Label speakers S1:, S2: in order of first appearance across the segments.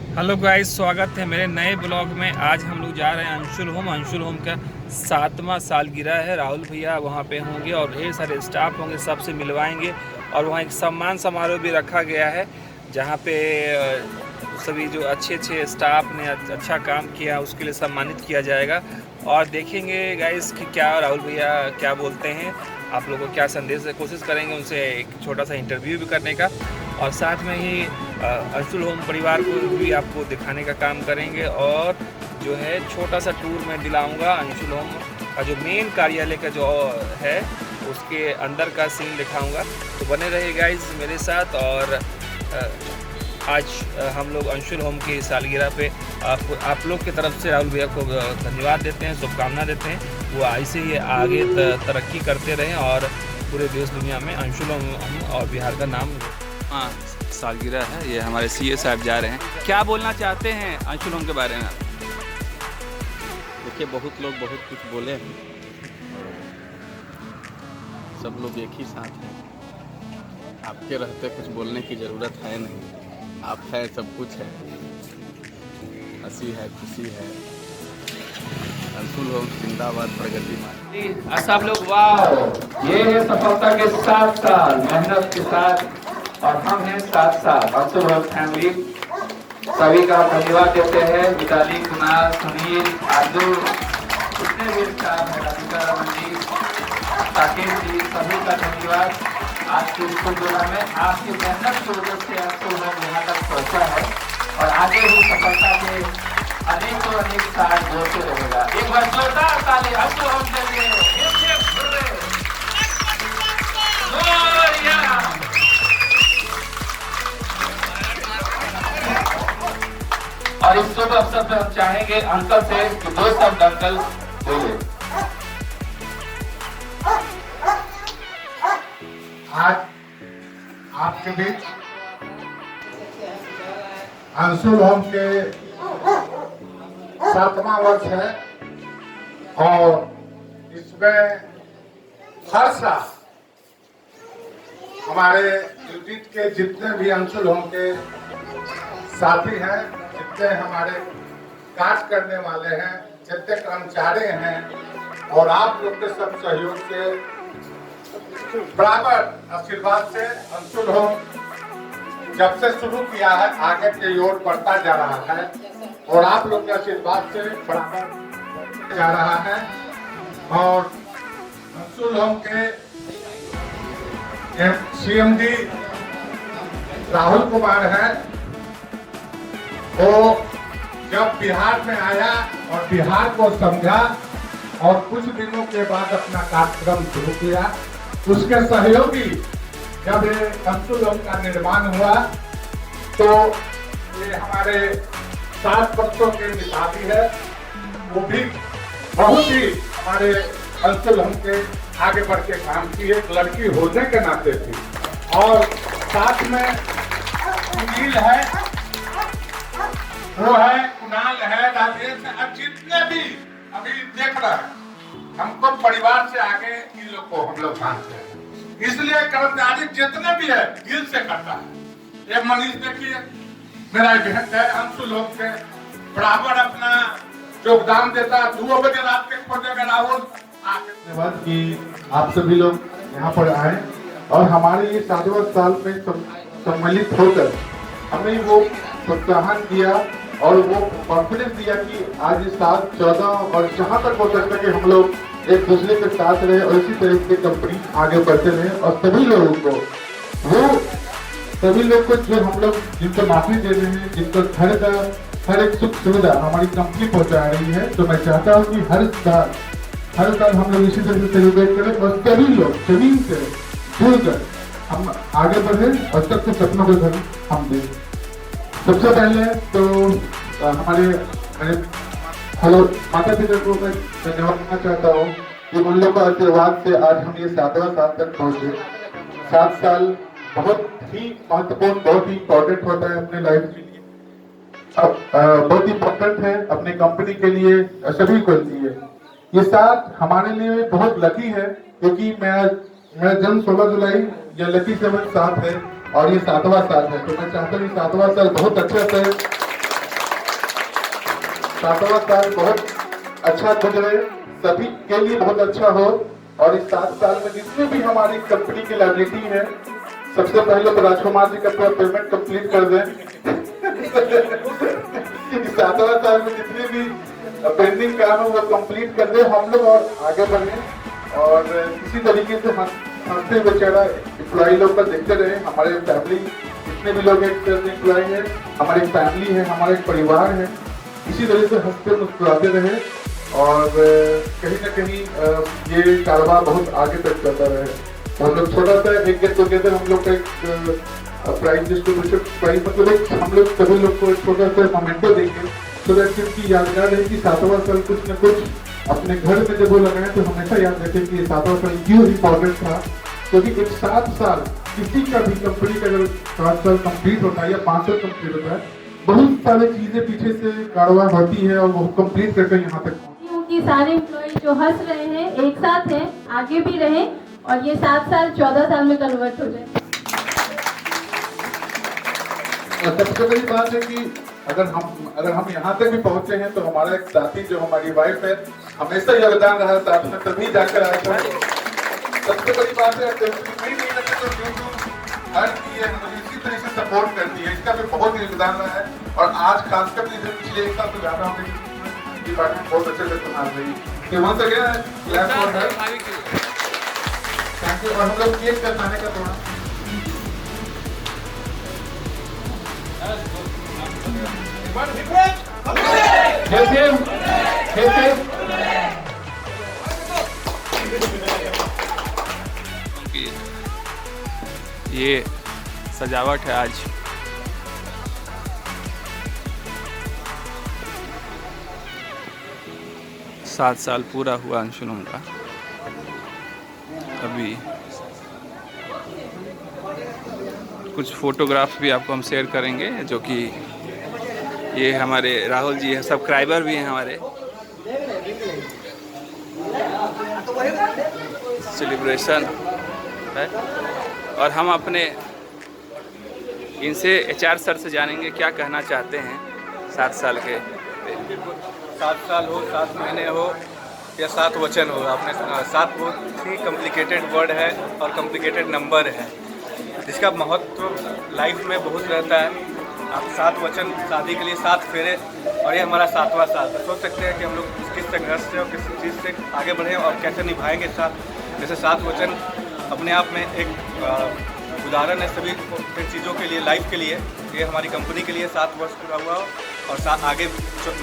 S1: Hello guys, स्वागत है मेरे नए ब्लॉग में। आज हम लोग जा रहे हैं अंशुल होम का 7वां सालगिरह है। राहुल भैया वहाँ पे होंगे और ढेर सारे स्टाफ होंगे, सबसे मिलवाएंगे। और वहाँ एक सम्मान समारोह भी रखा गया है, जहाँ पे सभी जो अच्छे अच्छे स्टाफ ने अच्छा काम किया उसके लिए सम्मानित किया जाएगा। और देखेंगे गाइस कि क्या राहुल भैया क्या बोलते हैं, आप लोगों को क्या संदेश है। कोशिश करेंगे उनसे एक छोटा सा इंटरव्यू भी करने का, और साथ में ही अंशुल होम परिवार को भी आपको दिखाने का काम करेंगे। और जो है छोटा सा टूर मैं दिलाऊंगा अंशुल होम का, जो मेन कार्यालय का जो है उसके अंदर का सीन दिखाऊंगा। तो बने रहिए गाइस मेरे साथ। और आज हम लोग अंशुल होम की सालगिरह पे आप लोग की तरफ से राहुल भैया को धन्यवाद देते हैं, शुभकामना देते हैं। वो ऐसे ही आगे तरक्की करते रहें और पूरे देश दुनिया में अंशुल होम और बिहार का नाम। हाँ, सालगिरह है, ये हमारे सीए साहब जा रहे हैं। क्या बोलना चाहते हैं अंशुल होम के बारे में?
S2: देखिए, बहुत लोग बहुत कुछ बोले हैं। सब लोग एक ही साथ हैं। आपके रहते कुछ बोलने की ज़रूरत है नहीं। आप है, सब कुछ है। हंसी है, खुशी है। अंशुल होम जिंदाबाद, प्रगति मान।
S1: सब लोग वाह, ये है सफलता के 7 साल मेहनत के साथ, और हम हैं 7 साल अंशुल होम फैमिली। सभी का धन्यवाद देते हैं। मिताली, कुमार, सुनील, आदू, जितने भी स्टाफ है, राधिका, रमन जी, साकेत जी, सभी का धन्यवाद। आज के स्कूल जोड़ा में आपकी मेहनत की वजह से अंशुल होम यहाँ तक पहुँचा है, और आगे भी सफलता के अनेक साल जोड़ते रहेगा। एक बार जोरदार ताली अंशुल होम के लिए। और इस शुभ अवसर पर हम चाहेंगे अंकल से कि 2 शब्द अंकल बोले।
S3: आज आपके बीच अंशुल होम के 7वां वर्ष है, और इसमें हर साल हमारे यूनिट के जितने भी अंशुल होम के साथी हैं, जितने हमारे कार्य करने वाले हैं, जितने कर्मचारी हैं, और आप लोग के सब सहयोग से बराबर आशीर्वाद से अंशुल होम जब से शुरू किया है आगे की ओर बढ़ता जा रहा है, और आप लोग के आशीर्वाद से बराबर जा रहा है। और अंशुल होम के सीएमडी राहुल कुमार हैं, वो जब बिहार में आया और बिहार को समझा और कुछ दिनों के बाद अपना कार्यक्रम शुरू किया, उसके सहयोगी जब ये अंशुल होम का निर्माण हुआ तो ये हमारे 7 बच्चों के निशानी है, वो भी बहुत ही हमारे अंशुल होम के आगे बढ़ के काम की एक लड़की होने के नाते थी। और साथ में सुनील है, वो है, कुणाल है, राजेश है, और जितने भी अभी देख रहे हैं, हमको परिवार से आगे इन लोग को हम लोग मानते हैं। इसलिए कर्मचारी जितने भी है दिल से करता है। ये मनीष देखिए, मेरा बहन है, अंशुल होम के बराबर अपना योगदान देता है। 2 बजे रात के खोजेगा राहुल। धन्यवाद कि आप सभी लोग यहाँ पर आए और हमारे ये 7वां साल में सम्मिलित होकर हमें वो प्रोत्साहन दिया और वो कॉन्फिडेंस दिया कि आज इस साल 14 और जहाँ तक हो सकता है कि हम लोग एक दूसरे के साथ रहे और इसी तरह से कंपनी आगे बढ़ते रहे। और सभी लोगों को जो हम लोग जिनको नौकरी दे रहे हैं, जिनको घर का हर एक सुख सुविधा हमारी कंपनी पहुंचा रही है, तो मैं चाहता हूँ कि हर साल हम लोग इसी तरह से सेलिब्रेट करें और सभी लोग जमीन से जुड़कर हम आगे बढ़े और सबके सपनों को घर हम दें। सबसे पहले तो हमारे हेलो माता पिता को मैं धन्यवाद देना चाहता हूँ कि उन लोगों का आशीर्वाद से आज हम ये 7वां साल तक पहुँचे। 7 साल बहुत ही महत्वपूर्ण, बहुत ही इम्पोर्टेंट होता है अपने लाइफ के लिए, बहुत इम्पोर्टेंट है अपनी कंपनी के लिए, सभी के लिए। ये साल हमारे लिए बहुत लकी है क्योंकि मेरा जन्म 16 जुलाई या लकी 7 है और ये 7वां साल है। तो मैं चाहता हूँ 7वां साल बहुत अच्छा से 7वां साल बहुत अच्छा गुजरे, सभी के लिए बहुत अच्छा हो। और इस 7 साल में जितने भी हमारी कंपनी की लायबिलिटी है, सबसे पहले तो राजकुमार जी का पूरा पेमेंट कंप्लीट कर दें। इस 7वां साल में जितने भी पेंडिंग काम है वो कंप्लीट कर दें हम लोग और आगे बढ़े। और इसी तरीके से हंसते हुए चेहरा एम्प्लॉय लोग का देखते रहे। हमारे फैमिली जितने भी लोग एम्प्लॉय है, हमारी फैमिली है, हमारे परिवार है, इसी तरह से हंसते मुस्कुराते रहे और कहीं ना कहीं ये कारोबार बहुत आगे तक चलता रहे। हम लोग छोटा सा एक गेट टुगेदर, हम लोग का एक प्राइज डिस्ट्रीब्यूशन प्राइज मतलब हम लोग सभी लोग को एक छोटा सा मोमेंटो देंगे, तो दैट की यादगार है कि 7वां साल कुछ न कुछ अपने घर में जब वो लगाए तो हमेशा याद रखें कि 7वां साल क्यों इम्पोर्टेंट था। क्योंकि एक 7 साल किसी का भी कंपनी का अगर 7 साल कंप्लीट होता है या 5 साल कंप्लीट होता है, बहुत सारी चीजें पीछे से कार्रवाई होती है और वो कंप्लीट करके यहाँ तक
S4: कि सारे एम्प्लॉय जो हंस रहे हैं एक साथ हैं, आगे भी रहें और ये 7 साल 14 साल में कन्वर्ट हो जाए।
S3: सबसे बड़ी बात है कि अगर हम यहाँ तक भी पहुंचे हैं तो हमारा एक साथी जो हमारी वाइफ है हमेशा योगदान रहा साथ में, तभी जाकर आया था। सबसे बड़ी बात है हर चीज मुझे इसी तरह से सपोर्ट करती है, इसका भी बहुत योगदान रहा है। और आज खासकर पिछले एक साल तो ज्यादा हमें डिपार्टमेंट बहुत अच्छे से संभाल रही है। वहाँ से गया क्लास और है थैंक यू। और हम लोग केक कटाने का थोड़ा
S1: ये सजावट है आज। सात साल पूरा हुआ अंशुल का। अभी कुछ फोटोग्राफ भी आपको हम शेयर करेंगे, जो कि ये हमारे राहुल जी है, सब्सक्राइबर भी हैं हमारे। सेलिब्रेशन है और हम अपने इनसे HR सर से जानेंगे क्या कहना चाहते हैं 7 साल के।
S2: 7 साल हो, 7 महीने हो या 7 वचन हो, आपने 7 बहुत ही कॉम्प्लिकेटेड वर्ड है और कॉम्प्लिकेटेड नंबर है, जिसका महत्व लाइफ में बहुत रहता है। आप 7 वचन, शादी के लिए 7 फेरे, और ये हमारा 7वां साल है। सोच सकते हैं कि हम लोग किस संघर्ष से और किस चीज़ से आगे बढ़े और कैसे निभाएंगे साथ। जैसे 7 वचन अपने आप में एक उदाहरण है सभी चीज़ों के लिए, लाइफ के लिए। ये हमारी कंपनी के लिए 7 वर्ष पूरा हुआ और साथ आगे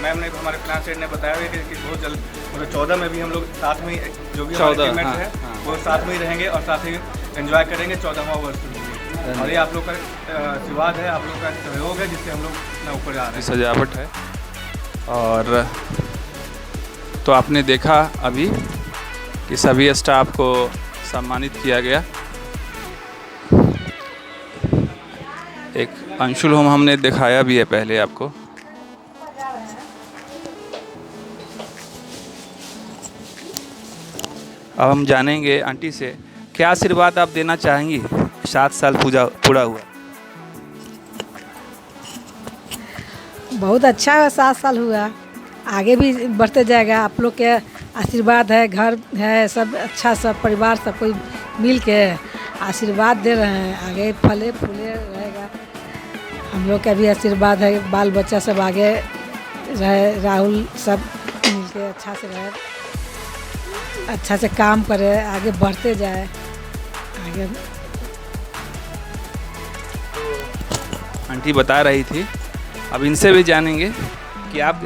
S2: मैम ने हमारे फाइनेंस हेड ने बताया हुआ कि बहुत जल्द मतलब 14 में भी हम लोग साथ में जो भी हमारे टीममेट्स हैं वो साथ में ही रहेंगे और साथ ही एंजॉय करेंगे 14वां वर्ष। और ये आप लोग का आशीर्वाद है, आप लोग का सहयोग है, जिससे हम लोग इतना ऊपर आ रहे हैं।
S1: सजावट है और तो आपने देखा अभी कि सभी स्टाफ को सम्मानित किया गया। एक अंशुल होम हमने दिखाया भी है पहले आपको। अब हम जानेंगे आंटी से क्या आशीर्वाद आप देना चाहेंगी 7 साल पूरा हुआ।
S5: बहुत अच्छा 7 साल हुआ, आगे भी बढ़ते जाएगा। आप लोग के आशीर्वाद है, घर है, सब अच्छा, सब परिवार सब कोई मिल के आशीर्वाद दे रहे हैं, आगे फले फूले रहेगा। हम लोग का भी आशीर्वाद है, बाल बच्चा सब आगे रहे, राहुल सब मिल के अच्छा से रहे, अच्छा से काम करे, आगे बढ़ते जाए आगे।
S1: आंटी बता रही थी, अब इनसे भी जानेंगे कि आप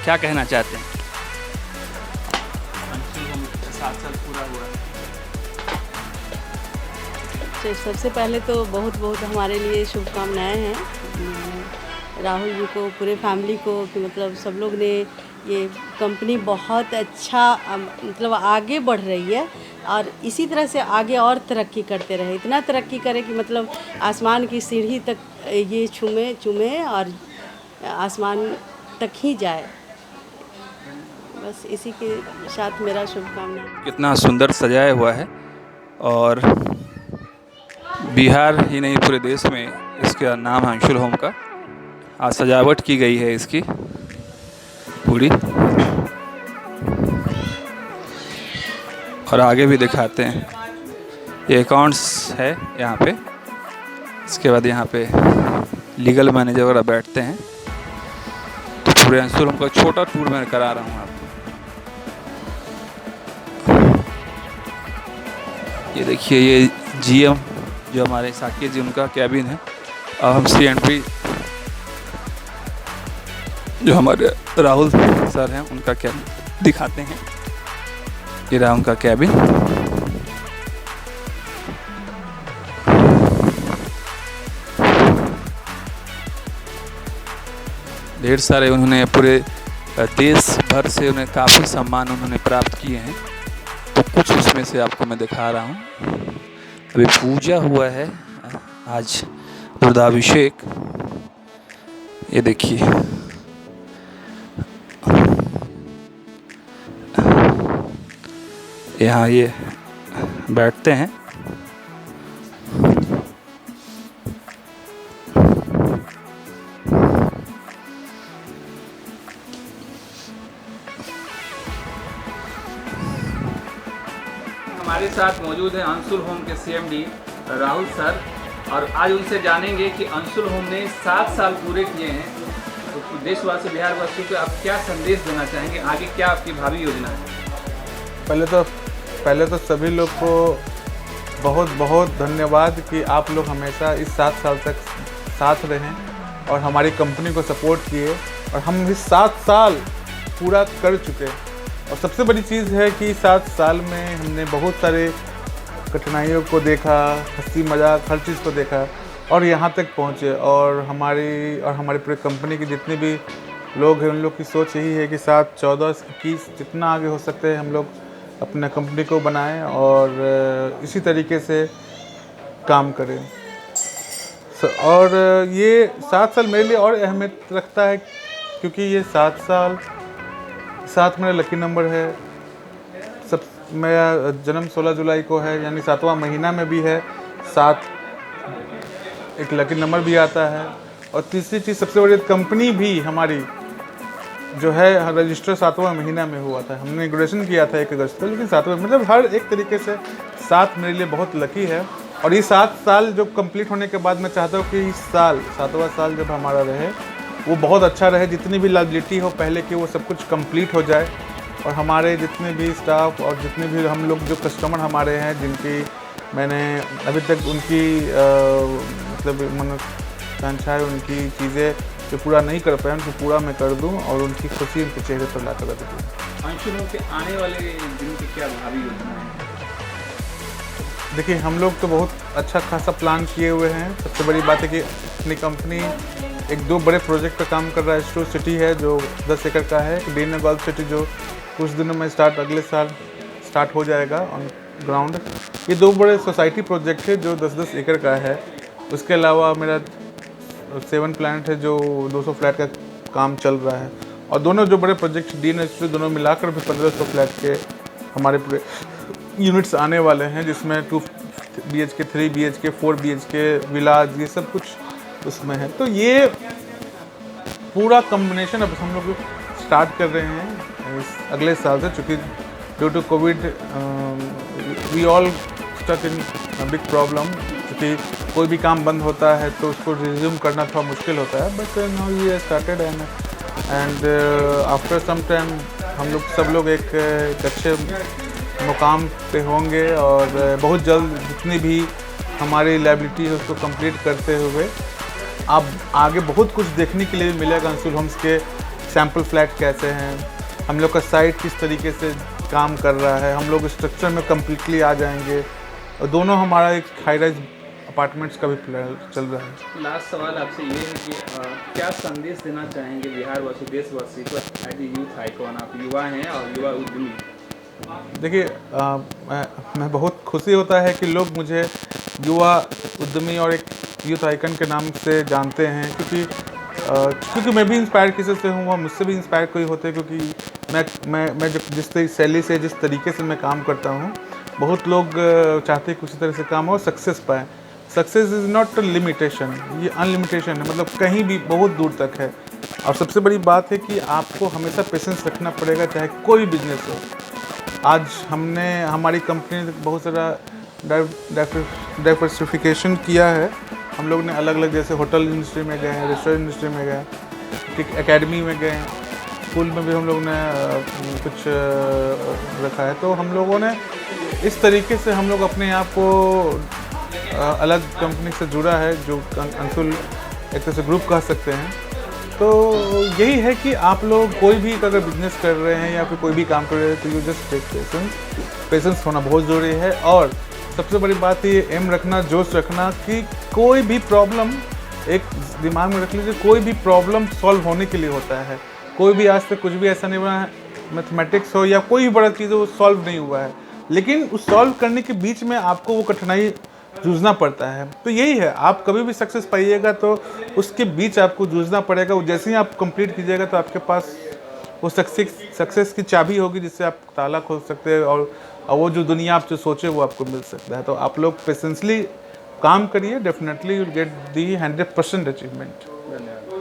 S1: क्या कहना चाहते हैं। 7 साल पूरा हुआ।
S6: सबसे पहले तो बहुत बहुत हमारे लिए शुभकामनाएं हैं राहुल जी को, पूरे फैमिली को, कि मतलब सब लोग ने ये कंपनी बहुत अच्छा मतलब आगे बढ़ रही है और इसी तरह से आगे और तरक्की करते रहे, इतना तरक्की करे कि मतलब आसमान की सीढ़ी तक ये चूमे और आसमान तक ही जाए। बस इसी के साथ मेरा शुभकामना।
S1: कितना सुंदर सजाया हुआ है और बिहार ही नहीं पूरे देश में इसका नाम है अंशुल होम का। आज सजावट की गई है इसकी पूरी। पूरी, और आगे भी दिखाते हैं। ये अकाउंट्स है यहाँ पे। इसके बाद यहाँ पे लीगल मैनेजर वगैरह बैठते हैं। तो पूरे अंशुल होम का छोटा टूर मैं करा रहा हूँ आपको। ये देखिए, ये जीएम जो हमारे साकिब जी, उनका कैबिन है। और हम CNP जो हमारे राहुल सर हैं, उनका कैबिन दिखाते हैं। ये रहा उनका कैबिन। ढेर सारे उन्होंने पूरे देश भर से उन्हें काफ़ी सम्मान उन्होंने प्राप्त किए हैं। तो कुछ उसमें से आपको मैं दिखा रहा हूँ। अभी पूजा हुआ है आज, रुद्राभिषेक। ये देखिए, यहाँ ये बैठते हैं। हमारे साथ मौजूद है अंशुल होम के CMD राहुल सर, और आज उनसे जानेंगे कि अंशुल होम ने 7 साल पूरे किए हैं। तो देशवासी, बिहार वासियों को आप क्या संदेश देना चाहेंगे? आगे क्या आपकी भावी योजना है?
S7: पहले तो सभी लोग को बहुत बहुत धन्यवाद कि आप लोग हमेशा इस 7 साल तक साथ रहें और हमारी कंपनी को सपोर्ट किए, और हम इस 7 साल पूरा कर चुके। और सबसे बड़ी चीज़ है कि 7 साल में हमने बहुत सारे कठिनाइयों को देखा, हंसी मजाक हर चीज़ को देखा, और यहाँ तक पहुँचे। और हमारी पूरी कंपनी की जितने भी लोग हैं, उन लोग की सोच यही है कि 7, 14, 21 जितना आगे हो सकते हैं हम लोग अपने कंपनी को बनाएं और इसी तरीके से काम करें। और ये 7 साल मेरे लिए और अहमियत रखता है क्योंकि ये 7 साल, 7 मेरा लकी नंबर है। मेरा जन्म 16 जुलाई को है, यानी 7वां महीना में भी है 7 एक लकी नंबर भी आता है। और तीसरी चीज़, सबसे बड़ी कंपनी भी हमारी जो है रजिस्टर 7वां महीना में हुआ था। हमने इनॉग्रेशन किया था 1 अगस्त को, लेकिन 7वां, मतलब हर एक तरीके से 7 मेरे लिए बहुत लकी है। और ये 7 साल जो कंप्लीट होने के बाद मैं चाहता हूँ कि इस साल 7वां साल जब हमारा रहे वो बहुत अच्छा रहे। जितनी भी लायबिलिटी हो पहले की, वो सब कुछ कंप्लीट हो जाए। और हमारे जितने भी स्टाफ और जितने भी हम लोग जो कस्टमर हमारे हैं, जिनकी मैंने अभी तक उनकी मतलब मनोकांक्षाएँ, उनकी चीज़ें जो पूरा नहीं कर पाए, उनको पूरा मैं कर दूं और उनकी खुशी उनके चेहरे पर ला कर रख दूँ।
S1: अंशुल होम के आने वाले दिन की क्या भावी योजना है?
S7: देखिए, हम लोग तो बहुत अच्छा खासा प्लान किए हुए हैं। सबसे बड़ी बात है कि अपनी कंपनी 1-2 बड़े प्रोजेक्ट पर काम कर रहा है। स्टोर सिटी है जो 10 एकड़ का है, डीन गोल्फ सिटी जो कुछ दिनों में अगले साल स्टार्ट हो जाएगा ऑन ग्राउंड। ये 2 बड़े सोसाइटी प्रोजेक्ट है जो 10-10 एकड़ का है। उसके अलावा मेरा 7 प्लांट है जो 200 फ्लैट का काम चल रहा है। और दोनों जो बड़े प्रोजेक्ट डीन दोनों मिलाकर भी 1500 फ्लैट के हमारे पूरे यूनिट्स आने वाले हैं, जिसमें 2 BHK, 3 BHK, 4 BHK विलाज, ये सब कुछ उसमें है। तो ये पूरा कॉम्बिनेशन अब हम लोग स्टार्ट कर रहे हैं इस अगले साल से, चूँकि due to COVID we all stuck in big problem. क्योंकि कोई भी काम बंद होता है तो उसको रिज्यूम करना थोड़ा मुश्किल होता है। बट नाउ ये started and after some time हम लोग सब लोग एक अच्छे मुकाम पे होंगे। और बहुत जल्द जितनी भी हमारी लायबिलिटी है उसको कंप्लीट करते हुए अब आगे बहुत कुछ देखने के लिए मिलेगा। अंशुल होम्स के सैम्पल फ्लैट कैसे हैं, हम लोग का साइट किस तरीके से काम कर रहा है, हम लोग स्ट्रक्चर में कम्प्लीटली आ जाएंगे। और दोनों हमारा एक हाई राइज अपार्टमेंट्स का भी प्लान चल रहा है।
S1: लास्ट सवाल आपसे ये है कि क्या संदेश देना चाहेंगे बिहार वासी, देशवासी को एज ए यूथ आइकॉन? आप युवा हैं और युवा उद्यमी।
S7: देखिए, मैं बहुत खुशी होता है कि लोग मुझे युवा उद्यमी और एक यूथ आइकन के नाम से जानते हैं, क्योंकि मैं भी इंस्पायर किसी से हूँ, मुझसे भी इंस्पायर कोई होते हैं। क्योंकि मैं जिस शैली से, जिस तरीके से मैं काम करता हूँ, बहुत लोग चाहते हैं कि उसी तरह से काम हो, सक्सेस पाएँ। Success is not a limitation, ये अनलिमिटेशन है। मतलब कहीं भी बहुत दूर तक है। और सबसे बड़ी बात है कि आपको हमेशा पेशेंस रखना पड़ेगा, चाहे कोई बिजनेस हो। आज हमने हमारी कंपनी ने बहुत सारा डाइवर्सिफिकेशन किया है। हम लोग ने अलग अलग, जैसे होटल इंडस्ट्री में गए हैं, रेस्टोरेंट इंडस्ट्री में गए, ठीक एकेडमी में गए, स्कूल में भी हम लोग ने कुछ रखा है। तो हम लोगों ने इस तरीके से हम लोग अपने आप को अलग कंपनी से जुड़ा है, जो अंशुल एक तरह से ग्रुप कह सकते हैं। तो यही है कि आप लोग कोई भी अगर बिजनेस कर रहे हैं या फिर कोई भी काम कर रहे हैं तो यू जस्ट टेक पेशेंस होना बहुत ज़रूरी है। और सबसे बड़ी बात ये एम रखना, जोश रखना कि कोई भी प्रॉब्लम, एक दिमाग में रख लीजिए, कोई भी प्रॉब्लम सॉल्व होने के लिए होता है। कोई भी आज तक कुछ भी ऐसा नहीं हुआ है, मैथमेटिक्स हो या कोई भी बड़ा चीज़ हो, वो सॉल्व नहीं हुआ है, लेकिन उस सॉल्व करने के बीच में आपको वो कठिनाई जूझना पड़ता है। तो यही है, आप कभी भी सक्सेस पाइएगा तो उसके बीच आपको जूझना पड़ेगा। वो जैसे ही आप कंप्लीट कीजिएगा तो आपके पास वो सक्सेस की चाबी होगी, जिससे आप ताला खोल सकते हैं और वो जो दुनिया आप जो सोचे वो आपको मिल सकता है। तो आप लोग पेशेंसली काम करिए, definitely you will get the 100% achievement.